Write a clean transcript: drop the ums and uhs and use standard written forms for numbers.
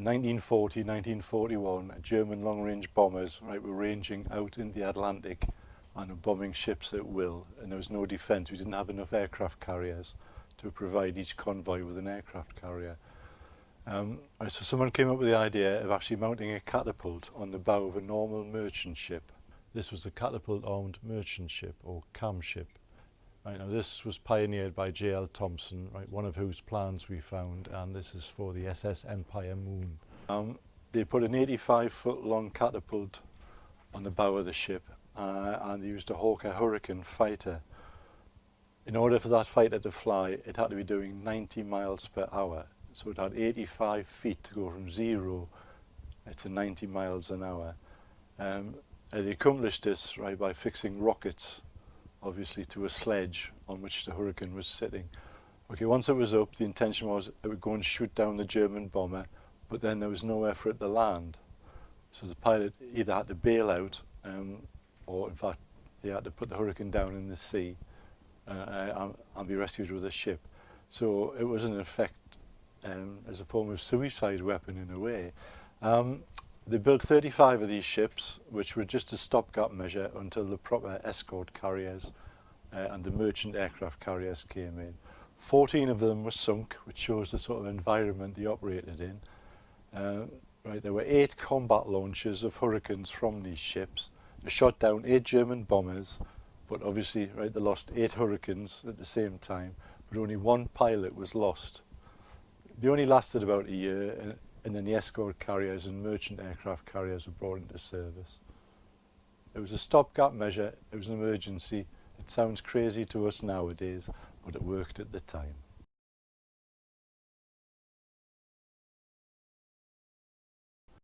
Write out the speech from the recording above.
In 1940, 1941, German long-range bombers were ranging out in the Atlantic and were bombing ships at will, and there was no defence. We didn't have enough aircraft carriers to provide each convoy with an aircraft carrier. So someone came up with the idea of actually mounting a catapult on the bow of a normal merchant ship. This was the catapult-armed merchant ship, or CAM ship. Now this was pioneered by J.L. Thompson, one of whose plans we found, and this is for the SS Empire Moon. They put an 85-foot long catapult on the bow of the ship, and they used a Hawker Hurricane fighter. In order for that fighter to fly, it had to be doing 90 miles per hour. So it had 85 feet to go from 0 to 90 miles an hour. They accomplished this by fixing rockets, obviously, to a sledge on which the Hurricane was sitting. Okay, once it was up, the intention was it would go and shoot down the German bomber, but then there was nowhere for it to land. So the pilot either had to bail out, or in fact, they had to put the Hurricane down in the sea and be rescued with a ship. So it was in effect as a form of suicide weapon in a way. They built 35 of these ships, which were just a stopgap measure until the proper escort carriers and the merchant aircraft carriers came in. 14 of them were sunk, which shows the sort of environment they operated in. There were 8 combat launches of Hurricanes from these ships. They shot down 8 German bombers, but obviously they lost 8 Hurricanes at the same time, but only 1 pilot was lost. They only lasted about a year, and then the escort carriers and merchant aircraft carriers were brought into service. It was a stopgap measure, it was an emergency. It sounds crazy to us nowadays, but it worked at the time.